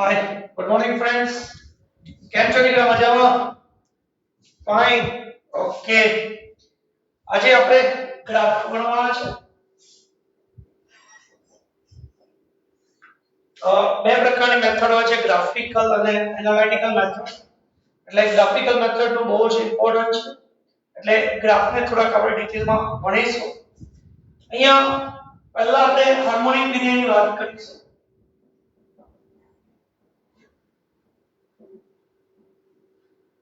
Hi good morning friends કેમ છો દીકરા મજામાં ફાઇન ઓકે આજે આપણે ગ્રાફ ભણવાના છે બે પ્રકારની મેથડ હોય છે ગ્રાફિકલ અને એનાલિટિકલ મેથડ એટલે ગ્રાફિકલ મેથડ નું બહુ જ ઇમ્પોર્ટન્ટ છે એટલે ગ્રાફને થોડાક આપણે ડિટેલમાં ભણીશું અહીંયા પહેલા આપણે હાર્મોનિક વિધેયની વાત કરીશું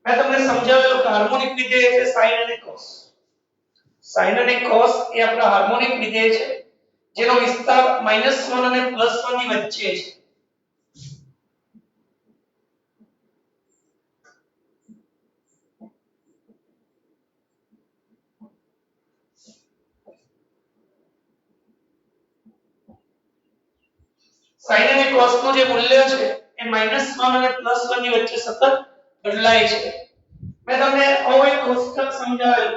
मैं તમને સમજાવેલું કે હાર્મોનિક વિધેય છે sin અને cos sin અને cos એ આપણા હાર્મોનિક વિધેય છે જેનો વિસ્તાર -1 અને +1 ની વચ્ચે છે sin અને cos નું જે મૂલ્ય છે એ -1 અને +1 ની વચ્ચે સતત બદલાય છે મેં તમને આવો એક કોષ્ટક સમજાવેલું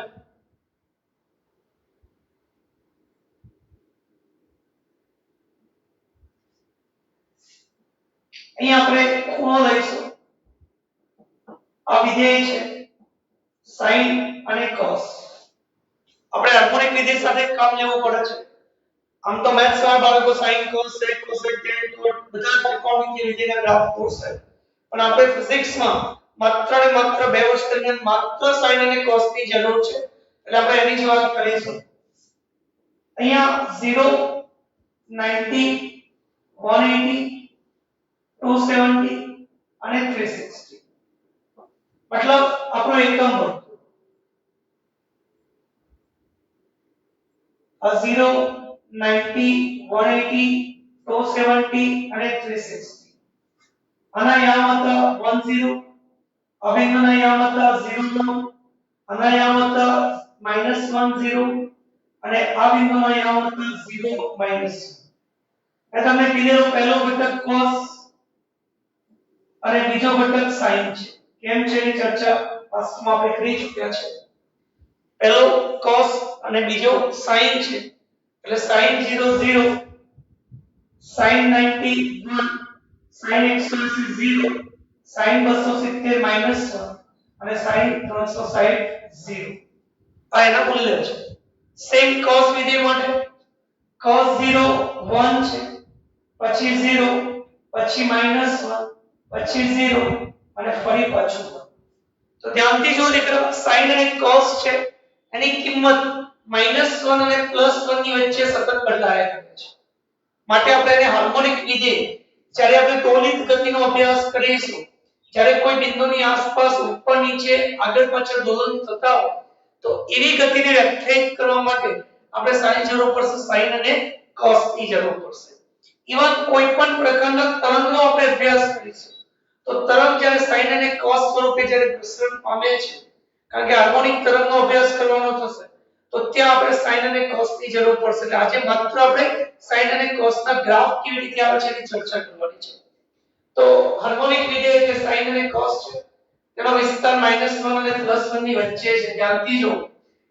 અહીં આપણે ખૂણો લઈશું આ વિધેય છે sin અને cos આપણે હાર્મોનિક વિધેય સાથે કામ લેવું પડે છે આમ તો મેથ્સ વાળા બાળકો sin cos sec cosec tan cot બધા ત્રિકોણમિતિય વિધેયના ગ્રાફ દોરશે પણ આપણે ફિઝિક્સમાં માત્ર ને માત્ર 2 વર્ષ દરમિયાન માત્ર sin અને cos ની જરૂર છે એટલે આપણે એની જ વાત કરીશું અહીંયા 0 90 180 270 અને 360 मतलब આપણો એકમ વર્તુળ આ 0 90 180 270 અને 360 આના યામત 10 અભિન્નના યામત 0 આના યામત -10 અને આ બિંદુના યામત 0 માઈનસ એ તમને કીધેલું પહેલો ઘટક cos અને બીજો ઘટક sin છે કેમ છે એની ચર્ચા પાસ્ટમાં આપણે કરી ચૂક્યા છે પહેલો cos અને બીજો sin છે એટલે sin 0 0 sin 90 1 sin 180 0 sin 270 -1 અને sin 360 0 આ એના મૂલ્ય છે સેમ cos વિધેય માટે cos 0 1 છે પછી 0 પછી -1 પછી 0 અને ફરી પાછું 1 તો ધ્યાનથી જો દીકરા sin અને cos છે એની કિંમત -1 અને +1 ની વચ્ચે સતત બદલાયા કરે છે માટે આપણે એને હાર્મોનિક વિધેય જ્યારે આપણે તોલિત ગતિનો અભ્યાસ કરીશું જ્યારે કોઈ બિંદુની આસપાસ ઉપર નીચે આગળ પાછળ દોલન થતા હોય તો એવી ગતિને વ્યાખ્યાયિત કરવા માટે આપણે સાની જરૂર પડશે sin અને cos ની જરૂર પડશે ઇવન કોઈ પણ પ્રકારના તરંગનો આપણે અભ્યાસ કરીશું તો તરંગ જ્યારે sin અને cos સ્વરૂપે જ્યારે પ્રસરણ પામે છે કારણ કે હાર્મોનિક તરંગનો અભ્યાસ કરવાનો થશે તો ત્યાં આપણે sin અને cos ની જરૂર પડશે એટલે આજે માત્ર આપણે sin અને cos ના ગ્રાફ કેવી રીતે આવે છે એની ચર્ચા કરવાની છે તો હાર્મોનિક વિધેય જે sin અને cos છે તેનો વિસ્તાર -1 અને +1 ની વચ્ચે છે ધ્યાનથી જો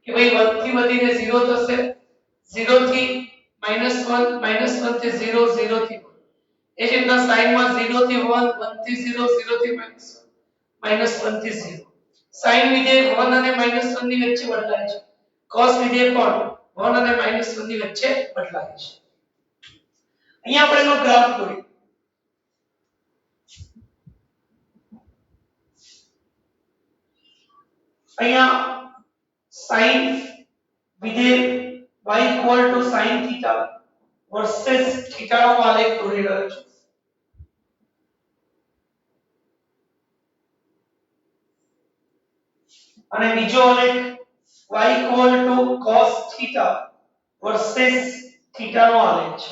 કે ભાઈ 1 થી વધીને 0 થશે 0 થી -1 -1 થી 0 0 થી 1 એ જ રીતના sin માં 0 થી 1 1 થી 0 0 થી -1 થી 0 sin વિધેય 1 અને -1 ની વચ્ચે બદલાય છે cos વિધેય પણ 1 અને -1 ની વચ્ચે બદલાય છે અહીંયા આપણે એનો ગ્રાફ દોરીએ અહીંયા sin વિધેય y sin θ વર્સસ θ નો આલેખ દોરી રહ્યો છું અને બીજો આલેખ y cos θ વર્સસ θ નો આલેખ છે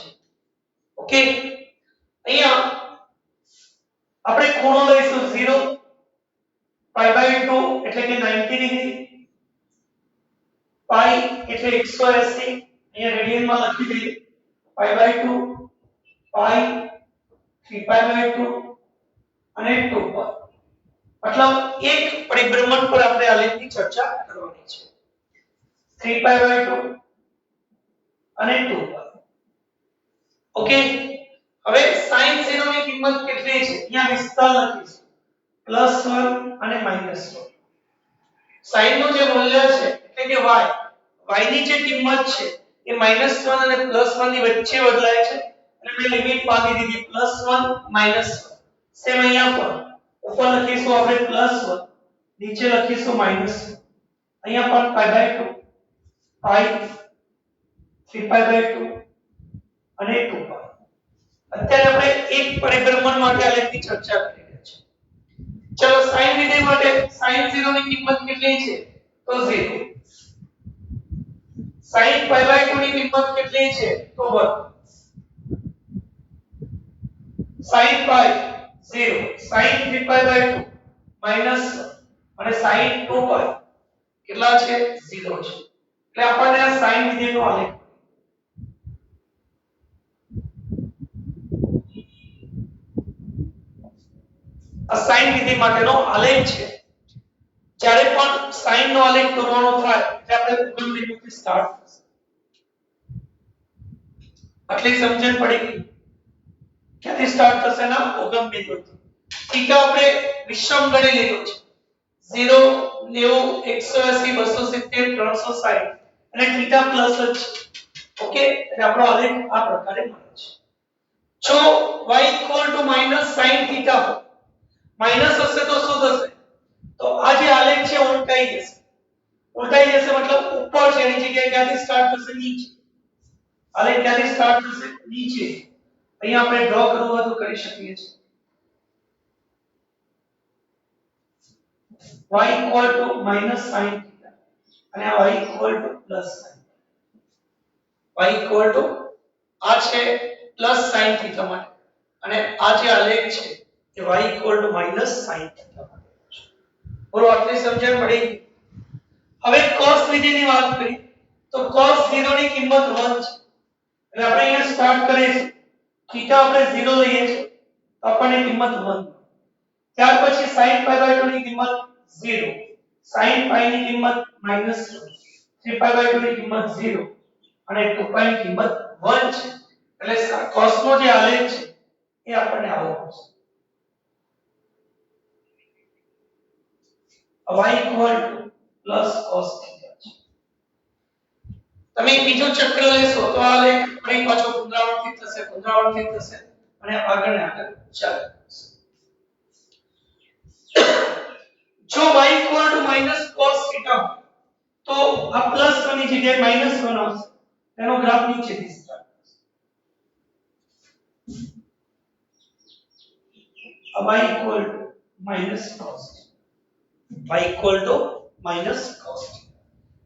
ઓકે અહીંયા આપણે ખૂણો લઈશું 0 π/2 એટલે કે 90 ડિગ્રી પાઈ એટલે 180 અહીંયા રેડિયન માં લખી દઈએ π/2 પાઈ 3π/2 અને 2π मतलब एक परिभ्रमण पर આપણે આલેખની ચર્ચા કરવાની છે 3π/2 અને 2π ઓકે હવે sin 0 ની કિંમત કેટલી છે અહીંયા વિસ્તાર લખીશું +1 અને -1 sin નું જે મૂલ્ય છે એટલે કે y ની જે કિંમત છે એ -1 અને +1 ની વચ્ચે બદલાય છે એટલે મેં લિમિટ બાંધી દીધી +1 -1 સેમ અહીંયા પણ ઉપર લખીશું આપણે +1 નીચે લખીશું -1 અહીંયા પણ pi/2 3π/2 અને 2π અત્યારે આપણે એક પરિભ્રમણ માટે આલેખની ચર્ચા કરી રહ્યા છીએ ચલો sin વિધેય માટે sin 0 ની કિંમત કેટલી છે તો 0 sin π/2 ની કિંમત કેટલી છે તો 1 sin π 0 sin 3π/2 -1 અને sin 2π કેટલા છે 0 છે એટલે આપણને આ sin વિધેયનો આલેખ આ sin વિધેય માટેનો આલેખ છે જ્યારે પણ sin નો આલેખ દોરવાનો થાય એટલે આપણે ઉગમ બિંદુથી સ્ટાર્ટ થશે આટલી સમજણ પડી ગઈ ક્યાંથી સ્ટાર્ટ થશે ના ઉગમ બિંદુથી થીટા આપણે વિષમ ગણી લીધો છે 0 90 180 270 360 અને થીટા પ્લસ જ છે ઓકે એટલે આપણો આલેખ આ પ્રકારે મળે છે જો y sin થીટા માઈનસ હશે તો શું થશે તો આ જે આલેખ છે ઉલટાઈ જશે મતલબ ઉપર છે એની જગ્યાએ ક્યાંથી સ્ટાર્ટ થશે નીચે આલેખ ક્યાંથી સ્ટાર્ટ થશે નીચે અહીંયા આપણે ડ્રો કરવું હોય તો કરી શકીએ છીએ y sin theta અને આ y plus sin y આ છે પ્લસ sin theta માટે અને આ જે આલેખ છે એ y sin theta માટે બોલો આટલી સમજણ પડી હવે cos વિધેયની વાત કરીએ તો cos 0 ની કિંમત 1 છે એટલે આપણે અહીંયા સ્ટાર્ટ કરીશું થીટા આપણે 0 લઈએ છીએ તો આપણને કિંમત 1 ત્યાર પછી sin π/2 ની કિંમત 0 sin π ની કિંમત -1 3π/2 ની કિંમત 0 અને 2π ની કિંમત 1 છે એટલે cos નો જે આલેખ છે એ આપણને આવો મળશે y plus cos theta તમે બીજો ચક્ર લેશો તો આ આલેખ ફરી પાછો પુનરાવર્તિત થશે અને આગળ ચાલે જો y cos theta તો આ પ્લસ 1 ની જગ્યાએ -1 આવશે તેનો ગ્રાફ નીચેથી સ્ટાર્ટ થશે y cos cos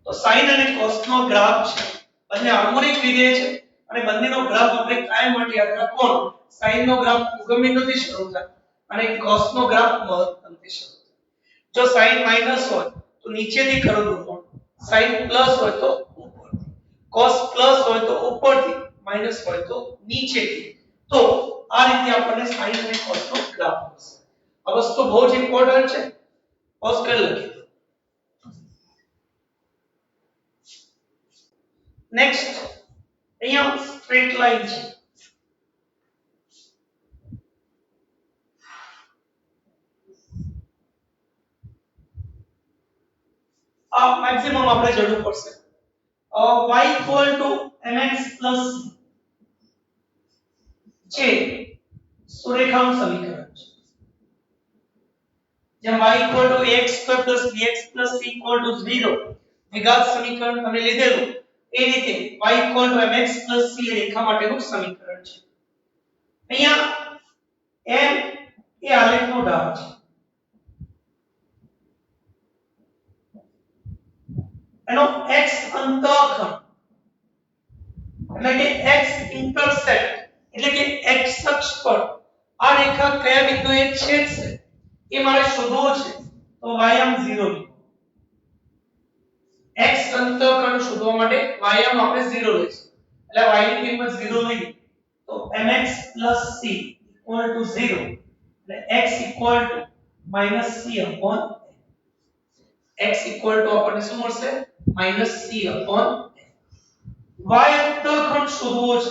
તો sin અને cos નો ગ્રાફ છે બંને હાર્મોનિક વિધેય છે અને બંનેનો ગ્રાફ આપણે કાયમ માટે યાદ રાખવાનો sin નો ગ્રાફ ઉગમ બિંદુથી શરૂ થાય અને cos નો ગ્રાફ મહત્તમથી શરૂ થાય જો sin માઈનસ હોય તો નીચેથી ખરો દોરવાનો sin પ્લસ હોય તો ઉપરથી cos પ્લસ હોય તો ઉપરથી માઈનસ હોય તો નીચેથી તો આ રીતે આપણને sin અને cos નો ગ્રાફ મળશે આ વસ્તુ બહુ જ ઇમ્પોર્ટન્ટ છે પોઝ કરી લખીએ નેક્સ્ટ અહીંયા સ્ટ્રેટ લાઈન છે આ મેક્સિમમ આપણે જરૂર પડશે y mx c જે સુરેખાનું સમીકરણ છે જેમ y ax2 bx c 0 વિઘાત સમીકરણ તમે લીધેલું એ રીતે y mx c રેખા માટેનું સમીકરણ છે અહીંયા m એ આલેખનો ઢાળ છે એનો x અંતઃખંડ એટલે કે x ઇન્ટરસેક્ટ એટલે કે x અક્ષ પર આ રેખા કયા બિંદુએ છેદશે એ મારે શોધવું છે તો y 0 x અંતઃખંડ શોધવા માટે y આપણે 0 લઈશું એટલે y ની કિંમત 0 લઈએ તો mx c 0 એટલે x c x આપણને શું મળશે c y અંતઃખંડ શોધવો છે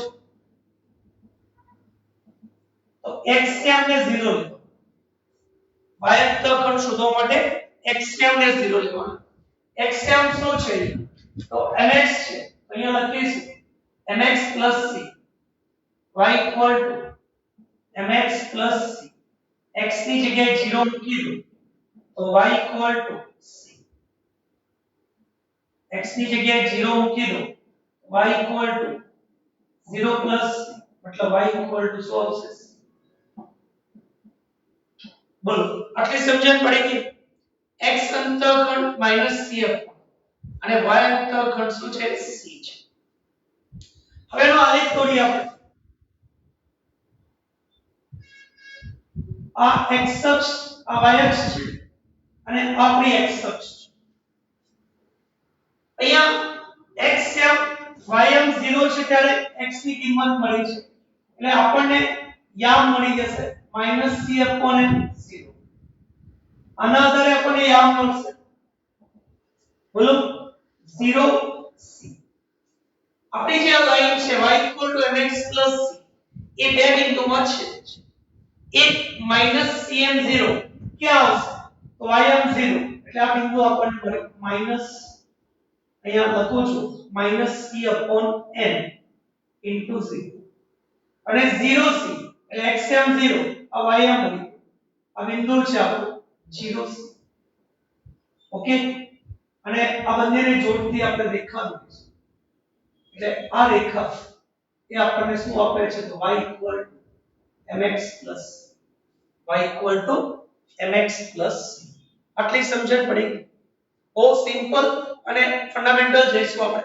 તો xm ને 0 લેવો y અક્ષ ખંડ શોધવા માટે xm ને 0 લેવાનો xm શું છે તો mx છે તો અહીંયા લખીશું mx c y equal to mx c x ની જગ્યાએ 0 મૂકી દો તો y equal to c x ની જગ્યાએ 0 મૂકી દો y equal to 0 plus मतलब y equal to શું આવશે બોલો આટલી સમજણ પડેਗੀ x અંતઃખંડ minus c અને y અંતઃખંડ શું છે c છે હવે એનો આલેખ દોરીએ આપણે આ x અક્ષ આ y અક્ષ છે અને આપણી x અક્ષ અહીંયા xm ym 0 છે ત્યારે x ની કિંમત મળી છે એટલે આપણને યામ મળી જશે -c/m 0 આના આધારે આપણને યામ મળશે બોલો 0 c આપણી જે લાઈન છે y mx c એ બે બિંદુમાં છેદે છે એક -cm0 ક્યાં આવશે તો ym0 એટલે આ બિંદુ આપણને મળે માઈનસ અહીંયા લખું છું -c/n into 0 અને 0c એટલે xm0 આ ym આ બિંદુ છે આપણું 0c ઓકે અને આ બંનેને જોડતી આપણે રેખા દોરીશું એટલે આ રેખા એ આપણને શું આપે છે તો y mx c આટલી સમજણ પડી બહુ સિમ્પલ અને ફંડામેન્ટલ જઈશું આપણે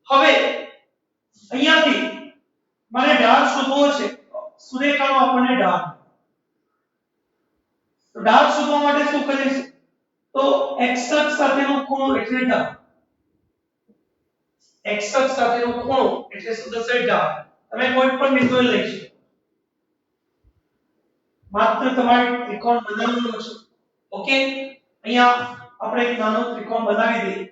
હવે અહીંયાથી મને ઢાળ શોધવો છે સુરેખાનો આપણને ઢાળ તો ઢાળ શોધવા માટે શું કરીશું તો x અક્ષ સાથેનો ખૂણો એટલે ઢાળ x અક્ષ સાથેનો ખૂણો એટલે શું થશે ઢાળ તમે કોઈ પણ બિંદુએ લઈ શકો માત્ર તમારે ત્રિકોણ બનાવવાનો છે ઓકે અહીંયા આપણે એક નાનો ત્રિકોણ બનાવી દઈએ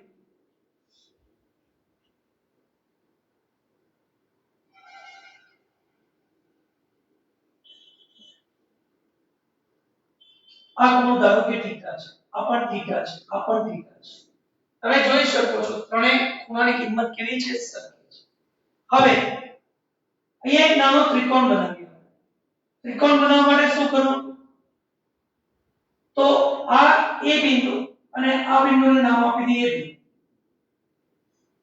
આ ખૂણો ધારો કે થીટા છે આ પણ થીટા છે આ પણ થીટા છે તમે જોઈ શકો છો ત્રણેય ખૂણાની કિંમત કેવી છે સરખી છે હવે અહીંયા એક નાનો ત્રિકોણ બનાવીએ ત્રિકોણ બનાવવા માટે શું કરવું તો આ a બિંદુ અને આ બિંદુને નામ આપી દઈએ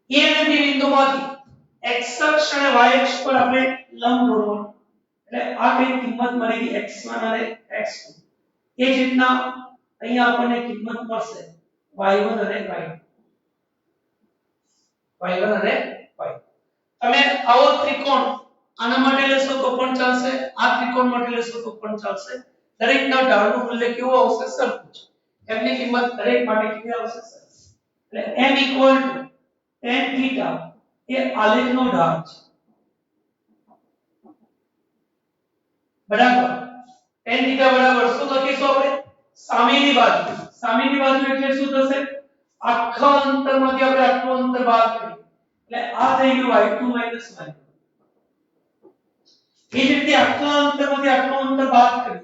b a અને b બિંદુમાંથી x અક્ષ અને y અક્ષ પર આપણે લંબ દોરવાનું એટલે આ કઈ કિંમત મળેਗੀ x1 અને x2 એ જ રીતના અહીંયા આપણને કિંમત મળશે y1 અને y2 અને y તમે આવો ત્રિકોણ આના માટે લેશો તો પણ ચાલશે આ ત્રિકોણ માટે લેશો તો પણ ચાલશે દરેકના ઢાળનું મૂલ્ય કેવું આવશે સરખું છે એમની કિંમત દરેક માટે કેવી આવશે સરખી એટલે m tan θ એ આલેખનો ઢાળ છે બરાબર tan θ બરાબર શું લખીશું આપણે સામેની બાજુ એટલે શું થશે આખા અંતરમાંથી આપણે આટલું અંતર બાદ કરીએ એટલે આ થઈ ગયું y2 y એ જ રીતે આટલા અંતરમાંથી આટલું અંતર બાદ કરીએ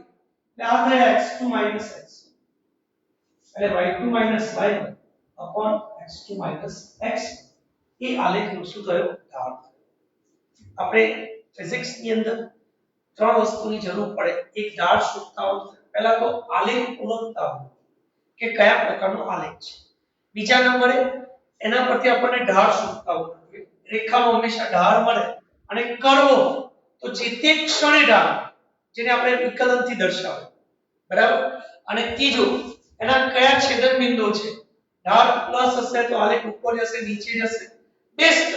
એટલે આ થાય x2 x એટલે y2 y x2 x એ આલેખનું શું થયું ઢાળ આપણે ફિઝિક્સ ની અંદર ત્રણ વસ્તુની જરૂર પડે એક ઢાળ શોધતા હોય પહેલા તો આલેખ ઓળખતા હોય કે કયા પ્રકારનો આલેખ છે બીજા નંબરે એના પરથી આપણને ઢાળ શોધતા હોય રેખામાં હંમેશા ઢાળ મળે અને કર્વ તો જે તે ક્ષણે ઢાળ જેને આપણે વિકલનથી દર્શાવે બરાબર અને ત્રીજું એના કયા છેદન બિંદુ છે ઢાળ પ્લસ હશે તો આલેખ ઉપર જશે નીચે જશે બેસ્ટ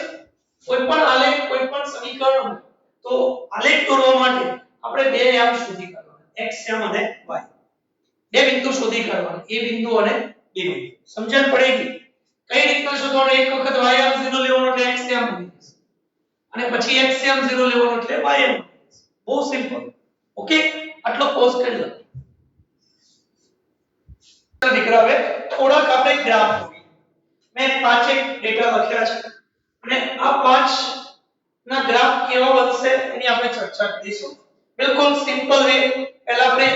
કોઈ પણ આલેખ કોઈ પણ સમીકરણ તો આલેખ દોરવા માટે આપણે બે યામ શોધી કાઢવાના x યામ અને y બે બિંદુ શોધી કાઢવાના એ બિંદુ અને b બિંદુ સમજણ પડેਗੀ કઈ રીતના શોધવાનું એક વખત y યામ 0 લેવાનો એટલે x યામ મળી જશે અને પછી x યામ 0 લેવાનો એટલે y યામ બહુ સિમ્પલ ઓકે આટલો પોઝ કરી લો દીકરા હવે થોડાક આપણે ગ્રાફ દોરીએ મેં પાંચેક ડેટા લખ્યા છે અને આ પાંચ ના ગ્રાફ કેવા બનશે એની આપણે ચર્ચા કરીશું बिल्कुल सिंपल वे पहला આપણે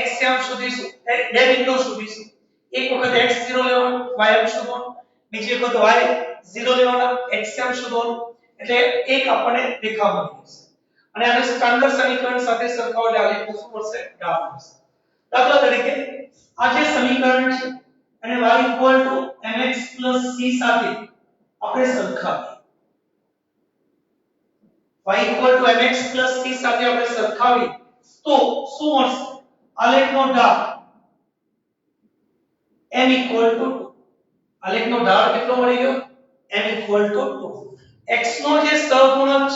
x શોધીશું બે બિંદુ શોધીશું એક વખત x0 લેવાનો y શોધવાનો બીજી વખત y0 લેવાના x શોધવાનો એટલે એક આપણને રેખા મળી જશે અને આને સ્ટાન્ડર્ડ સમીકરણ સાથે સરખાવવા એટલે શું મળશે ગ્રાફ મળશે દાખલા તરીકે આ જે સમીકરણ છે અને y mx c સાથે આપણે સરખાવીએ y mx c સાથે આપણે સરખાવીએ તો શું મળશે આલેખનો ઢાળ m 2 આલેખનો ઢાળ કેટલો મળી ગયો m 2 x નો જે સહગુણક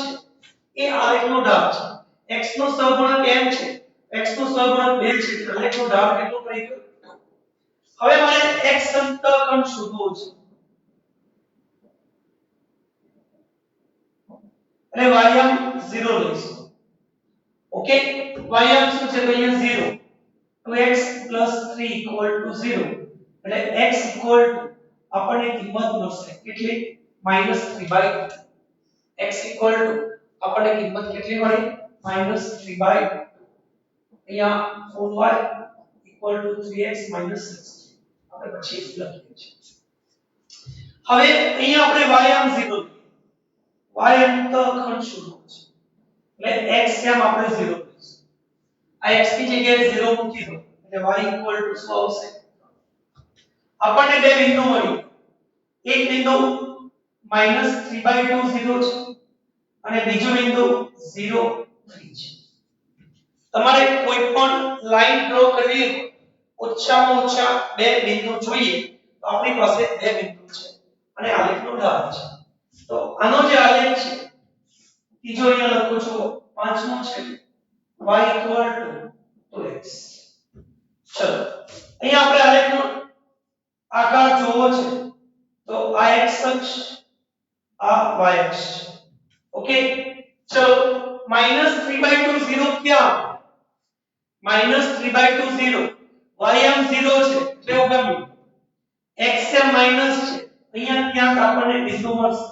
છે એ આલેખનો ઢાળ છે x નો સહગુણક m છે x નો સહગુણક 2 છે એટલે આલેખનો ઢાળ કેટલો મળી ગયો હવે મારે x અંતઃખંડ શોધવો છે એટલે ym 0 લઈશું ઓકે ym શું છે તો અહીંયા 0 2x 3 0 એટલે x આપણને કિંમત મળશે કેટલી -3/2 x આપણને કિંમત કેટલી મળી -3/2 અહીંયા 4y 3x 6 આપણે પછી લખીએ છીએ હવે અહીંયા આપણે ym 0 y અંતઃખંડ શોધવો છે એટલે x આપણે 0 લઈશું આ x ની જગ્યાએ 0 મૂકી દો એટલે y શું આવશે આપણને બે બિંદુ મળી એક બિંદુ -3/2 0 છે અને બીજો બિંદુ 0 3 છે તમારે કોઈ પણ લાઈન ડ્રો કરવી હોય ઓછામાં ઓછા બે બિંદુ જોઈએ તો આપણી પાસે બે બિંદુ છે અને આલેખનો ઢાળ છે તો આનો જે આલેખ છે ત્રીજો અહીંયા લખું છું પાંચમો છે y 2x ચલો અહીંયા આપણે આલેખનો આકાર જોવો છે તો આ x અક્ષ આ y અક્ષ ઓકે ચલો -3/2 0 ક્યાં -3/2 0 ym 0 છે એટલે ઉગમ્યું xm માઈનસ છે અહીંયા ક્યાંક આપણને બિંદુ મળશે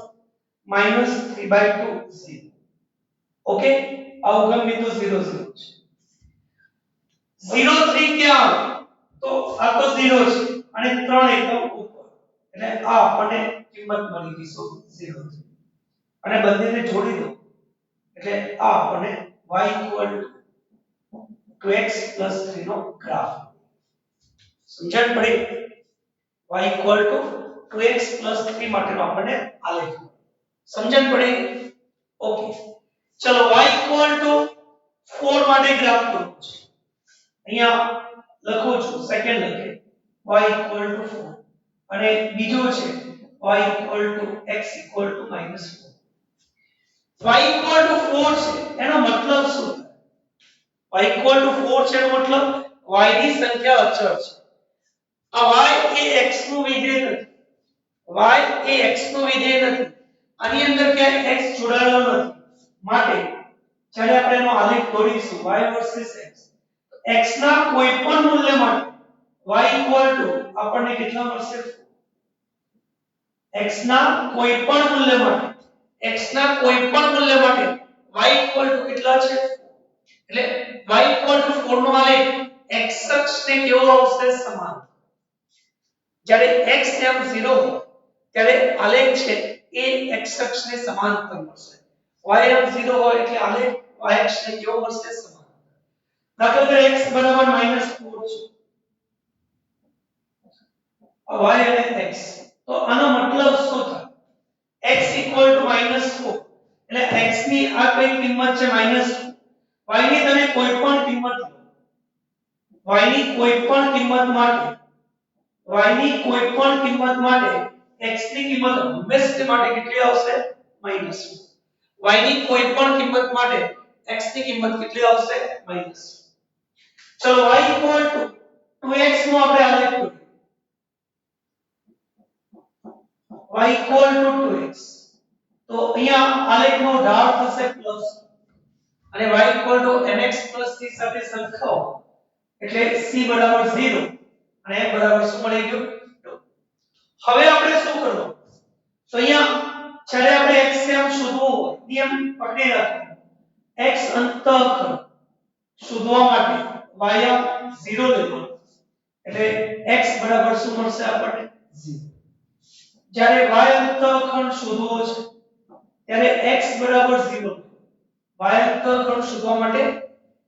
-3/2 0 ઓકે આ ઉગમ બિંદુ 0 0 છે 0 3 ક્યાં તો આ તો 0 છે અને 3 એકમ ઉપર એટલે આ આપણને કિંમત મળી ગઈ 0 અને બંનેને જોડી દો એટલે આ આપણને y 2x 3 નો ગ્રાફ સમજણ પડી y 2x 3 માટેનો આપણને આલેખ સમજણ પડી ઓકે ચલો y 4 માટે ગ્રાફ દોરો છે અહીંયા લખું છું સેકન્ડ લખે y 4 અને બીજો છે y x -4 y 4 છે એનો મતલબ શું y 4 છે એનો મતલબ y ની સંખ્યા અચળ છે આ y એ x નું વિધેય નથી y એ x નું વિધેય નથી આની અંદર ક્યાંય x જોડાયેલો નથી માટે જ્યારે આપણે એનો આલેખ દોરીશું y વર્સિસ x x ના કોઈપણ મૂલ્ય માટે y આપણને કેટલા મળશે x ના કોઈપણ મૂલ્ય માટે y કેટલા છે એટલે y 4 નો આલેખ x અક્ષને કેવો આવશે સમાન જ્યારે x એમ 0 હોય ત્યારે આલેખ છે એ x અક્ષને સમાંતર મળશે y એમ 0 હોય એટલે આલેખ y અક્ષને કેવો મળશે સમાન દાખલા તરીકે x બરાબર -4 છે y અને x તો આનો મતલબ શું થાય x -4 એટલે x ની આ કઈ કિંમત છે -2 y ની તમે કોઈપણ કિંમત લો y ની કોઈપણ કિંમત માટે x ની કિંમત હંમેશા માટે કેટલી આવશે -2 y ની કોઈપણ કિંમત માટે x ની કિંમત કેટલી આવશે -2 ચલો y 2x નો આપણે આલેખ દોરીએ y 2x તો અહીંયા આલેખનો ઢાળ થશે પ્લસ અને y mx c સાથે સરખાવો એટલે c બરાબર 0 અને m બરાબર શું મળી ગયું 2 હવે આપણે શું કરવું તો અહીંયા જ્યારે આપણે x એમ શોધવું હોય નિયમ પકડી રાખો x અંતઃખંડ શોધવા માટે y 0 લેવાનો એટલે x બરાબર શું મળશે આપણને 0 જ્યારે y અંતઃખંડ શોધવો છે ત્યારે x બરાબર 0 y અંતઃખંડ શોધવા માટે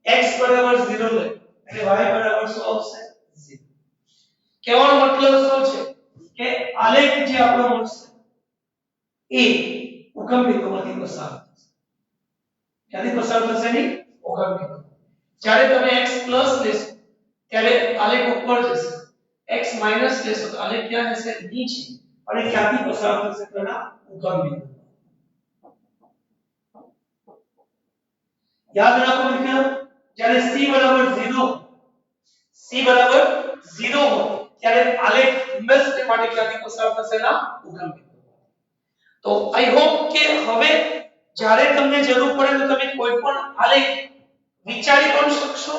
x બરાબર 0 લે એટલે y બરાબર શું આવશે 0 કહેવાનો મતલબ શું છે કે આલેખ જે આપણો મળશે એ ઉગમ બિંદુમાંથી પસાર થશે ક્યાંથી પસાર થશે નહીં ઉગમ બિંદુ જ્યારે તમે x પ્લસ લેશો ત્યારે આલેખ ઉપર જશે x માઈનસ લેશો તો આલેખ ક્યાં જશે નીચે અને ક્યાંથી પસાર થશે તો એના ઉગમ બિંદુ યાદ રાખો મિત્રો જ્યારે c બરાબર 0 હોય ત્યારે આલેખ હંમેશા માટે ક્યાંથી પસાર થશે ના ઉગમ બિંદુ તો આઈ હોપ કે હવે જ્યારે તમને જરૂર પડે તો તમે કોઈ પણ આલેખ વિચારી પણ શકશો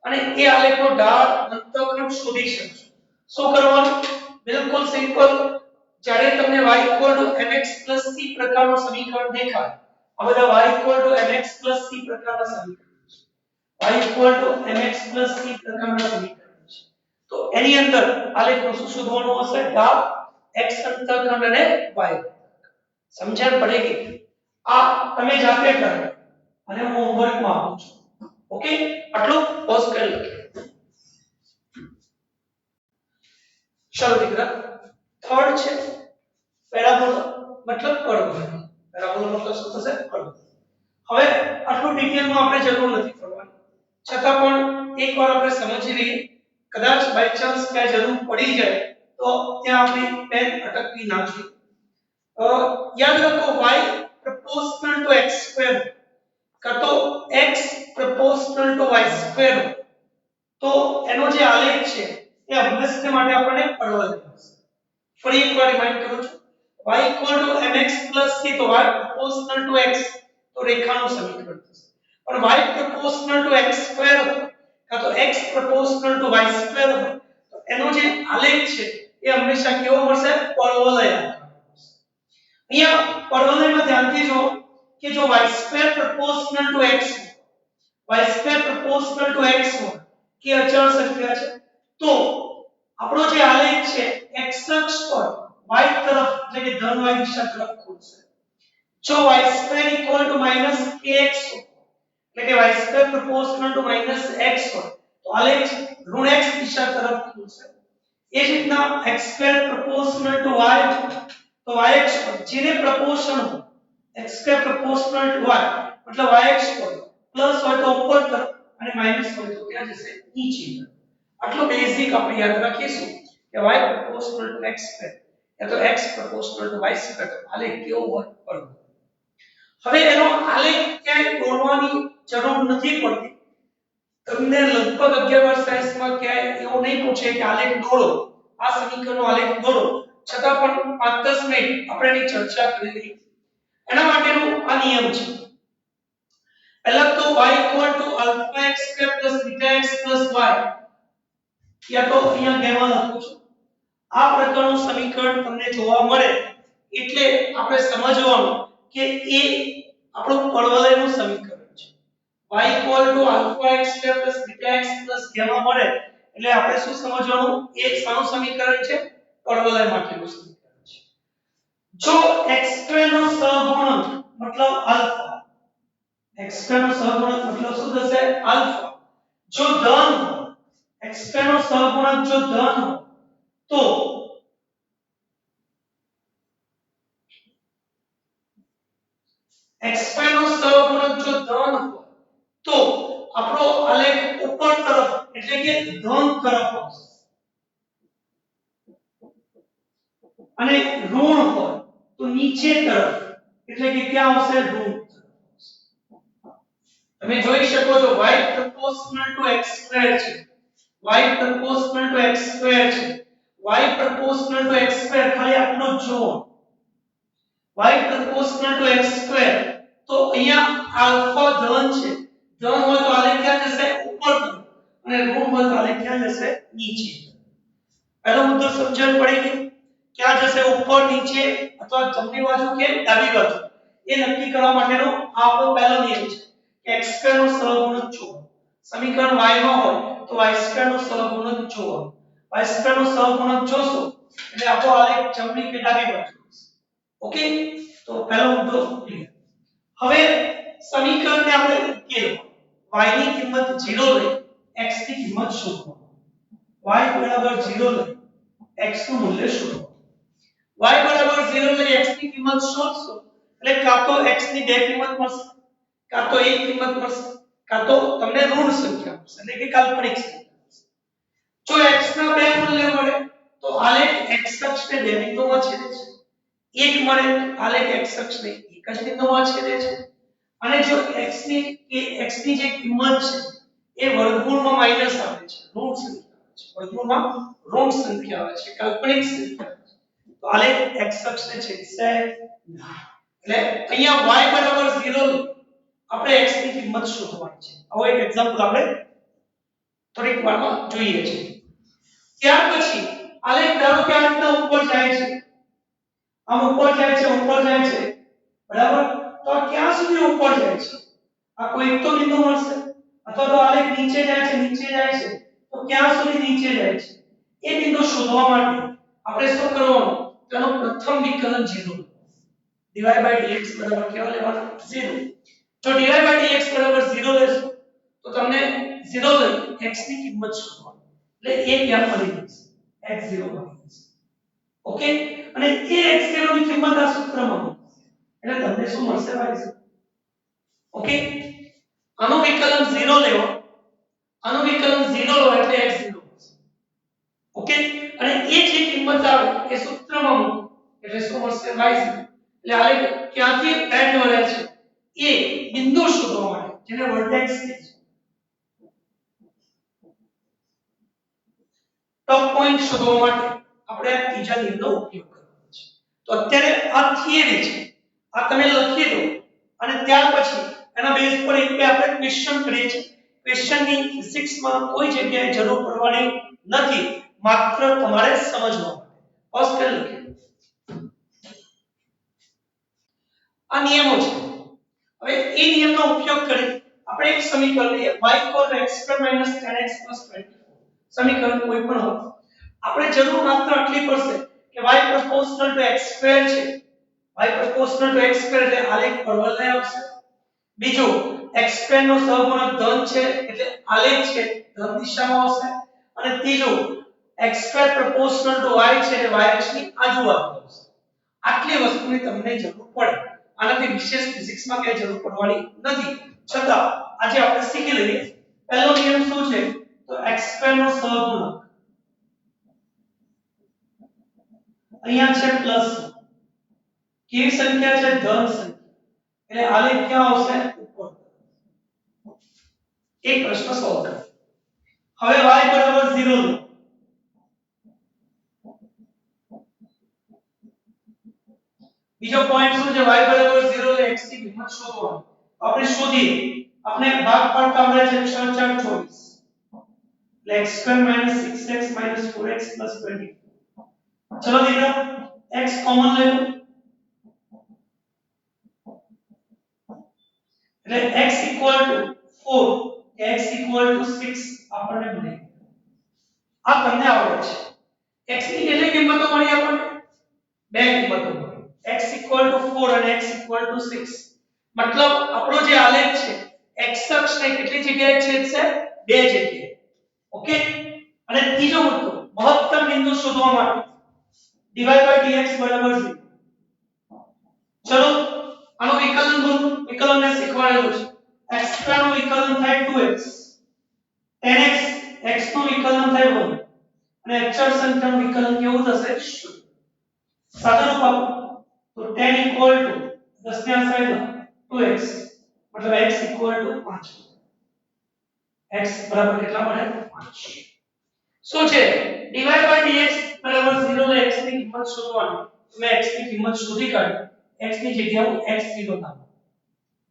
અને એ આલેખનો ઢાળ અંતઃખંડ શોધી શકશો શું કરવાનું બિલકુલ સિમ્પલ જ્યારે તમને y mx c પ્રકારનું સમીકરણ દેખાય આ બધા y mx c પ્રકારના સમીકરણ y mx c પ્રકારના સમીકરણ છે તો એની અંદર આલેખનું શું શોધવાનું હશે ઢાળ x અંતઃખંડ અને y સમજણ પડેગી આ તમે જાતે કરો અને હું હોમવર્ક માં આપું છું ઓકે આટલું પોઝ કરી લો ચલો દીકરા થર્ડ છે પેરાબોલા મતલબ પરવલય પેરાબોલા મતલબ શું થશે પરવલય હવે આટલું ડિટેલમાં આપણે જરૂર નથી કરવાની છતાં પણ એકવાર આપણે સમજી લઈએ કદાચ બાય ચાન્સ ક્યાં જરૂર પડી જાય તો ત્યાં આપણી પેન અટકવી ના જોઈએ યાદ રાખો y proportional to x square કા તો x proportional to y square તો એનો જે આલેખ છે એ હંમેશા માટે આપણને પરવલય મળશે ફરી એકવાર રિમાઇન્ડ કરું છું y mx c તો y proportional to x તો રેખાનું સમીકરણ થશે પણ y proportional to x square કા તો x proportional to y square તો એનો જે આલેખ છે એ હંમેશા કેવો મળશે પરવલય અહીંયા પરવલયમાં ધ્યાનથી જો કે જો y square proportional to x કે અચળ સંખ્યા છે તો આપણો જે આલેખ છે x અક્ષ પર y તરફ એટલે કે ધન y દિશા તરફ ખોલશે જો y square equal to minus kx એટલે કે y square proportional to minus x હોય તો આલેખ ઋણ x દિશા તરફ ખોલશે એ જ રીતના x square proportional to y તો y અક્ષ પર જેને પ્રપોર્શન હોય x square proportional to y मतलब y અક્ષ પર પ્લસ હોય તો ઉપર તરફ અને માઈનસ હોય તો ક્યાં જશે નીચે આટલો બેઝિક આપણે યાદ રાખીશું કે y proportional to x square या तो x proportional to y square તો આલેખ કેવો હોય પરવલય હવે એનો આલેખ ક્યાંય દોરવાની જરૂર નથી પડતી તમને લગભગ 11 સાયન્સમાં ક્યાંય એવું નહીં પૂછે કે આલેખ દોરો આ સમીકરણનો આલેખ દોરો છતાં પણ 5-10 મિનિટ આપણે એની ચર્ચા કરી લઈએ એના માટેનો આ નિયમ છે પહેલા તો y alpha x square plus beta x plus y या तो અહીંયા ગેમા લખું છું આ પ્રકારનું સમીકરણ તમને જોવા મળે એટલે આપણે સમજવાનું કે એ આપણું પરવલયનું સમીકરણ છે y alpha x square plus beta x plus gamma મળે એટલે આપણે શું સમજવાનું એ શાનું સમીકરણ છે પરવલય માટેનું સમીકરણ છે જો x square નો સહગુણક મતલબ આલ્ફા x square નો સહગુણક મતલબ શું થશે આલ્ફા જો ધન x square નો સહગુણક જો ધન हो तो x square નો સહગુણક જો ધન हो तो આપણો આલેખ ઉપર તરફ એટલે કે ધન તરફ આવશે અને ઋણ હોય તો નીચે તરફ એટલે કે ક્યાં આવશે ઋણ તમે જોઈ શકો છો y proportional to x square છે y proportional to x square છે y proportional to x square ખાલી આટલું જ જુઓ y proportional to x square તો અહીંયા આલ્ફા ધન છે ધન હોય તો આલેખ ક્યાં જશે ઉપર તરફ અને ઋણ હોય તો આલેખ ક્યાં જશે નીચે પહેલો મુદ્દો સમજણ પડી ગઈ ક્યાં જશે ઉપર નીચે અથવા જમણી બાજુ કે ડાબી બાજુ એ નક્કી કરવા માટેનો આ આપણો પહેલો નિયમ છે કે x square નો સહગુણક છો સમીકરણ y નો હોય તો y² નો સહગુણક જોવો y² નો સહગુણક જોશો એટલે આપણો આલેખ જમણી કે ડાબી બાજુ ઓકે તો પહેલો મુદ્દો ક્લિયર હવે સમીકરણને આપણે ઉકેલો y ની કિંમત 0 લઈ x ની કિંમત શોધો y બરાબર 0 લઈ x નું મૂલ્ય શોધો y બરાબર 0 લઈ x ની કિંમત શોધશો એટલે કાં તો x ની બે કિંમત મળશે કાં તો એક કિંમત મળશે કાં તો તમને ઋણ સંખ્યા મળશે એટલે કે કાલ્પનિક સંખ્યા મળશે જો x ના બે મૂલ્ય મળે તો આલેખ x અક્ષને બે બિંદુઓમાં છેદે છે એક મળે તો આલેખ x અક્ષને એક જ બિંદુમાં છેદે છે અને જો x ની જે કિંમત છે એ વર્ગમૂળમાં માઈનસ આવે છે ઋણ સંખ્યા આવે છે વર્ગમૂળમાં ઋણ સંખ્યા આવે છે કાલ્પનિક સંખ્યા આવે છે તો આલેખ x અક્ષને છેદશે એટલે અહીંયા y બરાબર 0 આપણે x ની કિંમત શોધવાની છે હવે એક એક્ઝામ્પલ આપણે થોડીક વારમાં જોઈએ છે ત્યાર પછી આલેખ ધારો કે આ રીતના ઉપર જાય છે આમ ઉપર જાય છે બરાબર તો ક્યાં સુધી ઉપર જાય છે આ કોઈ એક તો બિંદુ મળશે અથવા તો આલેખ નીચે જાય છે તો ક્યાં સુધી નીચે જાય છે એ બિંદુ શોધવા માટે આપણે શું કરવાનું તેનો પ્રથમ વિકલન 0 dy dx બરાબર કેવા લેવાનું 0 જો dy dx બરાબર 0 લેશો તો તમને 0 લઈ x ની કિંમત શોધવાની એટલે એ ક્યાં મળી જશે x0 મળી જશે ઓકે અને એ x0 ની કિંમત આ સૂત્રમાં એટલે તમને શું મળશે y0 ઓકે આનું વિકલન 0 લેવો આનું વિકલન 0 લો એટલે x0 મળશે ઓકે અને એ જે કિંમત આવે એ સૂત્રમાં મૂકો એટલે શું મળશે y0 એટલે આલેખ ક્યાંથી એન્ડ વળે છે એ બિંદુ શોધવા માટે જેને વર્ટેક્સ કહે છે ટોપ પોઈન્ટ શોધવા માટે આપણે આ ત્રીજા નિયમનો ઉપયોગ કરવાનો છે તો અત્યારે આ થિયરી છે આ તમે લખી દો અને ત્યાર પછી એના બેઝ પર એક બે આપણે ક્વેશ્ચન કરીએ છીએ ક્વેશ્ચનની ફિઝિક્સમાં કોઈ જગ્યાએ જરૂર પડવાની નથી માત્ર તમારે સમજવા માટે ફર્સ્ટ લખી આ નિયમો છે હવે એ નિયમનો ઉપયોગ કરી આપણે એક સમીકરણ લઈએ y x2 10x 24 સમીકરણ કોઈ પણ હોય આપણે જરૂર માત્ર આટલી પડશે કે y proportional to x2 છે y proportional to x2 એટલે આલેખ પરવલય આવશે બીજું x2 નો સહગુણક ધન છે એટલે આલેખ છે ધન દિશામાં આવશે અને ત્રીજું x2 proportional to y છે એટલે y અક્ષની આજુબાજુ આવશે આટલી વસ્તુની તમને જરૂર પડે આનાથી વિશેષ ફિઝિક્સમાં કઈ જરૂર પડવાની નથી છતાં આજે આપણે શીખી લઈએ પહેલો નિયમ શું છે તો x2 નો સહગુણક અહીંયા છે પ્લસ કેવી સંખ્યા છે ધન સંખ્યા એટલે આલેખ ક્યાં આવશે ઉપર એક પ્રશ્ન સોલ્વ કરો હવે y બરાબર 0 લો બીજો પોઈન્ટ શું છે y બરાબર 0 લે x ની કિંમત શોધવાની આપણે શોધીએ આપણે ભાગ પાડતા આવડે છે 6 4 24 એટલે x2 6x 4x 20 ચલો દીકરા x કોમન લઈ લો એટલે x 4 x 6 આપણને મળે આ તમને આવડે છે x ની કેટલી કિંમતો મળી આપણને બે કિંમતો મળી x 4 અને x 6 મતલબ આપણો જે આલેખ છે x અક્ષને કેટલી જગ્યાએ છેદશે બે જગ્યાએ ઓકે અને ત્રીજો મુદ્દો મહત્તમ બિંદુ શોધવા માટે dy dx 0 ચલો આનો વિકલનને શીખવાડેલું છે x2 નું વિકલન થાય 2x 10x x નું વિકલન થાય 1 અને અચળ સંખ્યાનું વિકલન કેવું થશે 0 સાદુરૂપ આપો તો 10 10 ને આ સાઈડ 2x मतलब x 5 x બરાબર કેટલા મળે 5 શું છે dy dx 0 લે x ની કિંમત શોધવાની તમે x ની કિંમત શોધી કાઢો x ની જગ્યાએ હું x0 નાખું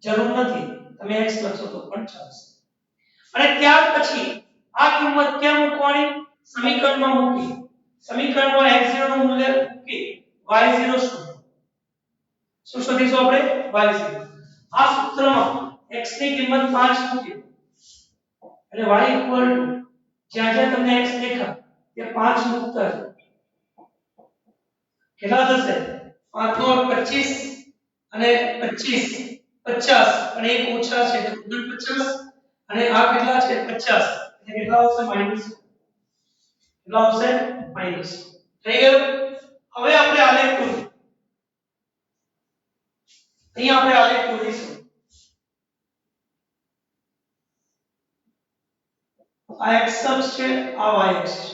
જરૂર નથી તમે x લખશો તો પણ ચાલશે અને ત્યાર પછી આ કિંમત ક્યાં મૂકવાની સમીકરણમાં મૂકી સમીકરણમાં x0 નું મૂલ્ય મૂકી y0 શું શોધીશું આપણે y0 આ સૂત્રમાં x ની કિંમત 5 મૂકી એટલે y ઇક્વલ ટુ જ્યાં જ્યાં તમને x દેખા ત્યાં 5 મૂકતા જાઓ કેટલા થશે 5 નો 25 અને 25 50 અને એક ઓછા છે તો 49 અને આ કેટલા છે 50 એટલે કેટલા આવશે માઈનસ કેટલા આવશે માઈનસ થઈ ગયું હવે આપણે આલેખ દોરીએ અહીંયા આપણે આલેખ દોરીશું આ x અક્ષ છે આ y અક્ષ છે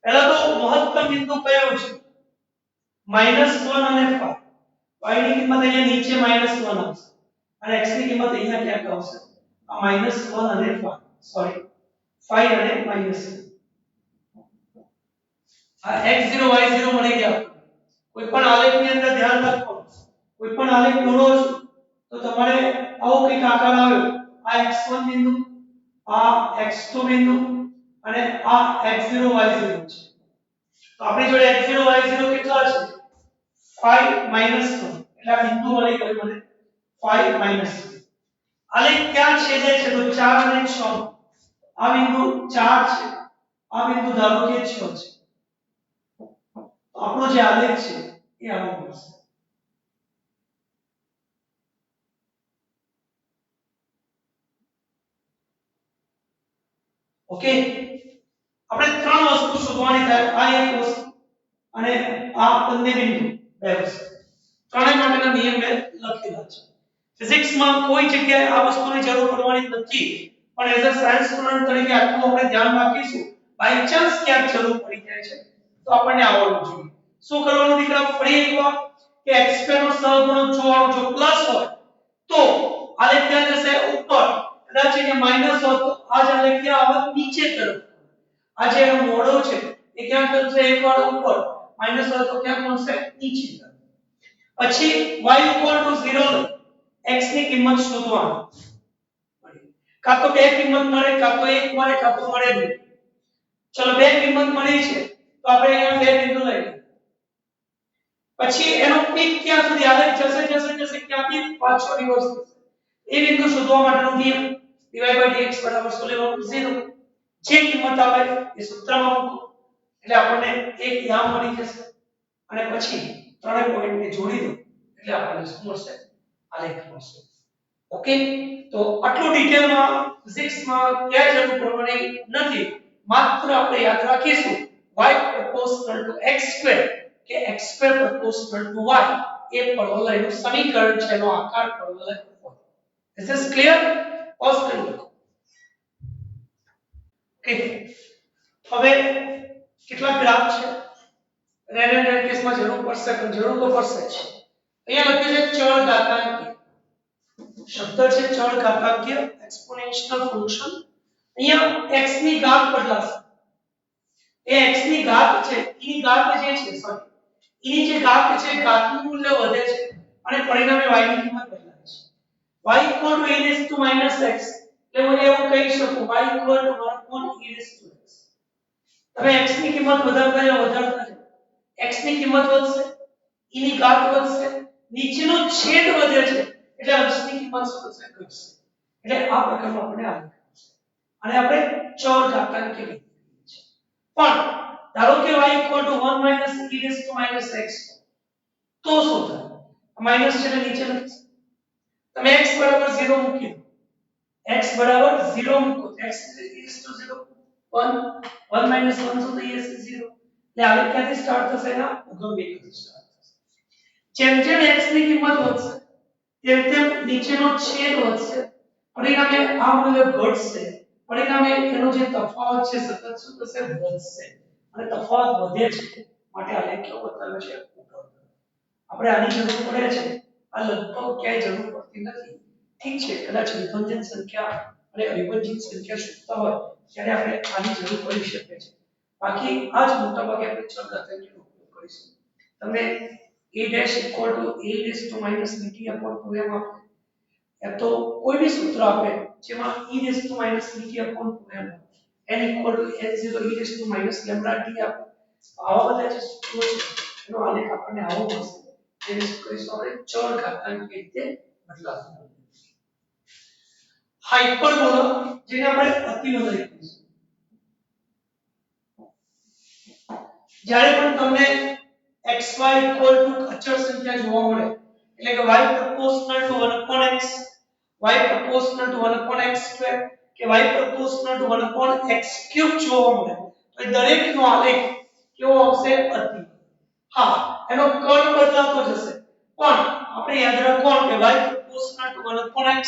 પહેલા તો મહત્તમ બિંદુ કયો છે -1 અને 5 y ની કિંમત અહીંયા નીચે -1 આવશે અને x ની કિંમત અહીંયા ક્યાંક આવશે આ -1 અને 5 સોરી 5 અને -1 આ x0 y0 મળી ગયા કોઈ પણ આલેખની અંદર ધ્યાન રાખો કોઈ પણ આલેખ દોરો છો તો તમારે આવો કંઈક આકાર આવ્યો આ x1 બિંદુ આ x2 બિંદુ અને આ x0 y0 છે તો આપણી જોડે x0 y0 કેટલા છે 5 1 એટલે આ બિંદુ મળી ગયું મને 5 1 આલેખ ક્યાં છેદે છે તો 4 અને 6 આ બિંદુ 4 છે આ બિંદુ ધારો કે 6 છે આપણો જે આલેખ છે એ આવો મળશે ઓકે આપણે ત્રણ વસ્તુ શોધવાની થાય આ એક વસ્તુ અને આ બંને બિંદુ બે વસ્તુ ત્રણેય માટેના નિયમ મેં લખેલા છે ફિઝિક્સમાં કોઈ જગ્યાએ આ વસ્તુની જરૂર પડવાની નથી પણ એઝ અ સાયન્સ સ્ટુડન્ટ તરીકે આટલું આપણે ધ્યાન રાખીશું બાય ચાન્સ ક્યાંક જરૂર પડી જાય છે તો આપણને આવડવું જોઈએ શું કરવાનું દીકરા ફરી એકવાર કે x2 નો સહગુણક જો પ્લસ હોય તો આલેખ ક્યાં જશે ઉપર કદાચ અહીંયા માઈનસ હોત તો આ જ આલેખ ક્યાં આવત નીચે તરફ આ જે એનો મોડો છે એ ક્યાં કરશે એકવાર ઉપર માઈનસ હોય તો ક્યાં પહોંચશે નીચે તરફ પછી y 0 x ની કિંમત શોધવાની કાં તો બે કિંમત મળે કાં તો એક મળે કાં તો મળે નહીં ચલો બે કિંમત મળી છે તો આપણે અહીંયા બે બિંદુ લઈએ પછી એનો પીક ક્યાં સુધી આલેખ જશે ક્યાંથી પાછો રિવર્સ થશે એ બિંદુ શોધવા માટેનો નિયમ dy/dx = શું લેવાનું 0 જે કિંમત આવે એ સૂત્રમાં મૂકો એટલે આપણને એક યામ મળી જશે અને પછી ત્રણેય પોઈન્ટને જોડી દો એટલે આપણને શું મળશે આલેખ મળશે ઓકે તો આટલું ડિટેલમાં ફિઝિક્સમાં ક્યાં જરૂર પડવાની નથી માત્ર આપણે યાદ રાખીશું y proportional to x2 કે x2 proportional to y એ પરવલયનું સમીકરણ છે એનો આકાર પરવલય હોય Is this clear? First okay હવે કેટલા ગ્રાફ છે રેન્ડમ કેસમાં જરૂર પડશે પણ જરૂર તો પડશે જ અહીંયા લખ્યું છે ચળ ઘાતાંકીય શબ્દ છે ચળ ઘાતાંકીય એક્સપોનેન્શિયલ ફંક્શન અહીંયા x ની ઘાત બદલાશે એ x ની ઘાત છે એની ઘાત જે છે સોરી એની જે ઘાત છે ઘાતનું મૂલ્ય વધે છે અને પરિણામે y ની કિંમત બદલાય છે y e x એટલે હું એવું કહી શકું y 1 e x તમે x ની કિંમત વધારતા જાઓ x ની કિંમત વધશે e ની ઘાત વધશે નીચેનો છેદ વધે છે એટલે અંશની કિંમત શું થશે ઘટશે એટલે આ પ્રકારનો આપણે આલેખ છે અને આપણે ચળ ઘાતાંકીય લીધું છે પણ ધારો કે y 1 e x તો શું થાય માઈનસ છે નીચે લખીશ તમે x 0 મૂકી દો x 0 મૂકો x = 0 1 1 1 શું થઈ જશે 0 એટલે આલેખ ક્યાંથી સ્ટાર્ટ થશે એના ઉગમ બિંદુથી સ્ટાર્ટ થશે જેમ જેમ x ની કિંમત વધશે તેમ તેમ નીચેનો છેદ વધશે પરિણામે આ મૂલ્ય ઘટશે પરિણામે એનો જે તફાવત છે સતત શું થશે વધશે અને તફાવત વધે છે માટે આલેખ કેવો બતાવે છે ઉપર આપણે આની જરૂર પડે છે આ લગભગ ક્યાંય જરૂર પડતી નથી ઠીક છે કદાચ વિભાજન સંખ્યા અને અવિભાજ્ય સંખ્યા શોધતા હોય ત્યારે આપણે આની જરૂર પડી શકે છે બાકી આ જ મોટા ભાગે આપણે ચલ ઘાતાંકીયનો ઉપયોગ કરીશું તમને a' a bt/2m આપે તો કોઈ બી સૂત્ર આપે જેમાં e⁻bt/2m n n0 e⁻λt આપે આવા બધા જે સૂત્રો છે એનો આલેખ આપણને આવો મળશે એને શું કહીશું આપણે ચળ ઘાતાંકીય રીતે બદલાશે હાઇપરબોલા જેને આપણે અતિવલય કહીશું. જ્યારે પણ તમને xy અચળ સંખ્યા જોવા મળે એટલે કે y proportional to 1 x, y proportional to 1 x square કે y proportional to 1 x cube જોવા મળે તો દરેકનો આલેખ કેવો આવશે? અતિ. હા, એનો કણ બદલાતો જશે પણ આપણે યાદ રાખવાનું કે y proportional to 1 x,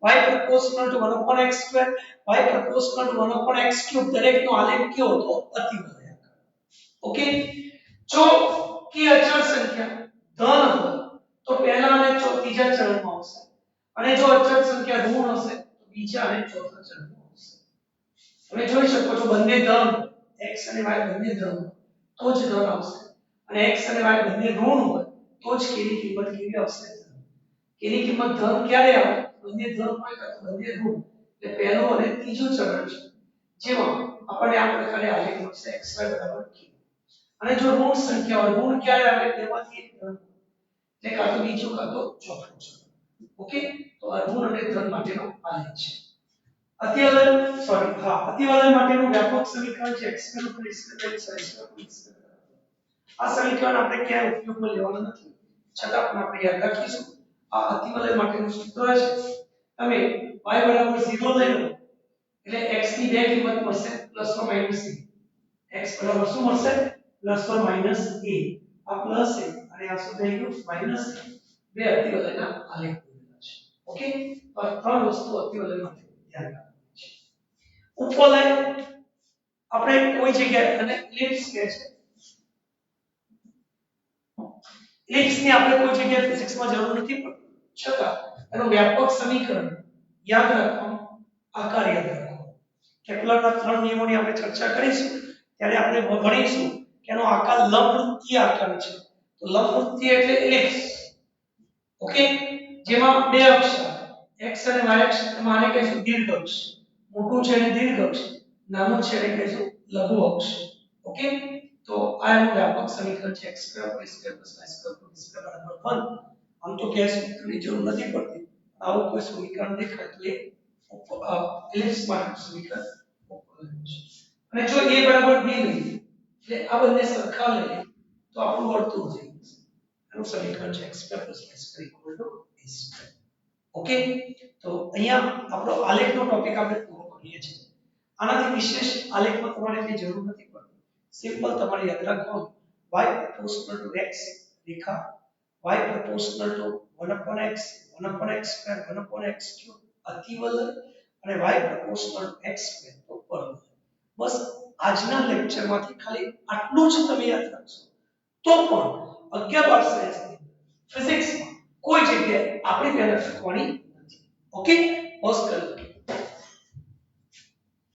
y proportional to 1 x square, y proportional to 1 x cube દરેકનો આલેખ કેવો હતો? અતિવલય. ઓકે, જો કે અચળ સંખ્યા ધન હોય તો પહેલા અને ત્રીજા ચરણમાં આવશે અને જો અચળ સંખ્યા ઋણ હશે તો બીજા અને ચોથા ચરણમાં આવશે. તમે જોઈ શકો છો બંને ધન x અને y બંને ધન તો જ ધન આવશે અને x અને y બંને ઋણ હોય તો જ k ની કિંમત કેવી આવશે? k ની કિંમત ધન ક્યારે આવે? બંને ધન હોય તો બંને ઋણ એટલે પહેલું અને ત્રીજું ચરણ છે જેમાં આપણે આ પ્રકારે આલેખ મળશે xy બરાબર k. અને જો ઋણ સંખ્યા હોય ઋણ ક્યારે આવે? તેમાંથી એક ધન એટલે કાં તો બીજું કાં તો ચોથું છે. ઓકે, તો આ ઋણ અને ધન માટેનો આલેખ છે. અતિવલય માટેનું વ્યાપક સમીકરણ છે x² + y² + આ સમીકરણ આપણે ક્યાંય ઉપયોગમાં લેવાનું નથી છતાં પણ આપણે યાદ રાખીશું આ અતિવલય માટેનું સૂત્ર છે. તમે y બરાબર 0 લઈ લો એટલે x ની બે કિંમત મળશે plus or minus a. x બરાબર શું મળશે? Plus or minus a. આ પ્લસ a અને આ શું થઈ ગયું? Minus a. બે અતિવલયના આલેખ બનેલા છે. ઓકે, તો આ ત્રણ વસ્તુ અતિવલય માટે ધ્યાન રાખવાની છે. ઉપવલય આપણે કોઈ જગ્યાએ અને એલિપ્સ કહે છે. એલિપ્સ ની આપણે કોઈ જગ્યાએ ફિઝિક્સમાં જરૂર નથી પડતી છતાં એનું વ્યાપક સમીકરણ યાદ રાખવાનું, આકાર યાદ રાખવાનો. કેપ્લરના ત્રણ નિયમોની આપણે ચર્ચા કરીશું ત્યારે આપણે ભણીશું કે એનો આકાર લંબવૃત્તીય આકાર છે. તો લંબવૃત્તીય એટલે એલિપ્સ. ઓકે, જેમાં બે અક્ષ x અને y અક્ષ, એમાં આને કહીશું દીર્ઘ અક્ષ. મોટું છે એને દીર્ઘ અક્ષ, નાનું છે એને કહીશું લઘુ અક્ષ. ઓકે, તો આ એનું વ્યાપક સમીકરણ છે x² + y² + z² = 1. આમ તો કે સમીકરણની જરૂર નથી પડતી. આવું કોઈ સમીકરણ દેખાય તો એ એલિપ્સ માટેનું સમીકરણ ઉપવલય છે. અને જો a બરાબર b લઈએ એટલે આ બંને સરખા લઈએ તો આપણું વર્તુળ થઈ જશે. એનું સમીકરણ છે x² + y² = a². ઓકે, તો અહીંયા આપણો આલેખનો ટોપિક આપણે પૂરો કરીએ છીએ. આનાથી વિશેષ આલેખમાં તમારે કઈ જરૂર નથી પડતી. સિમ્પલ તમારે યાદ રાખવાનું y proportional to x Rekha, y proportional to 1/x, 1/x², 1/x³ અતિવલય અને y proportional to x² તો પરવલય. બસ આજના લેક્ચરમાંથી ખાલી આટલું જ તમે યાદ રાખશો તો પણ 11 12 સાયન્સની ફિઝિક્સમાં કોઈ જગ્યાએ આપણી મહેનત ચૂકવાની નથી. ઓકે, બસ કરી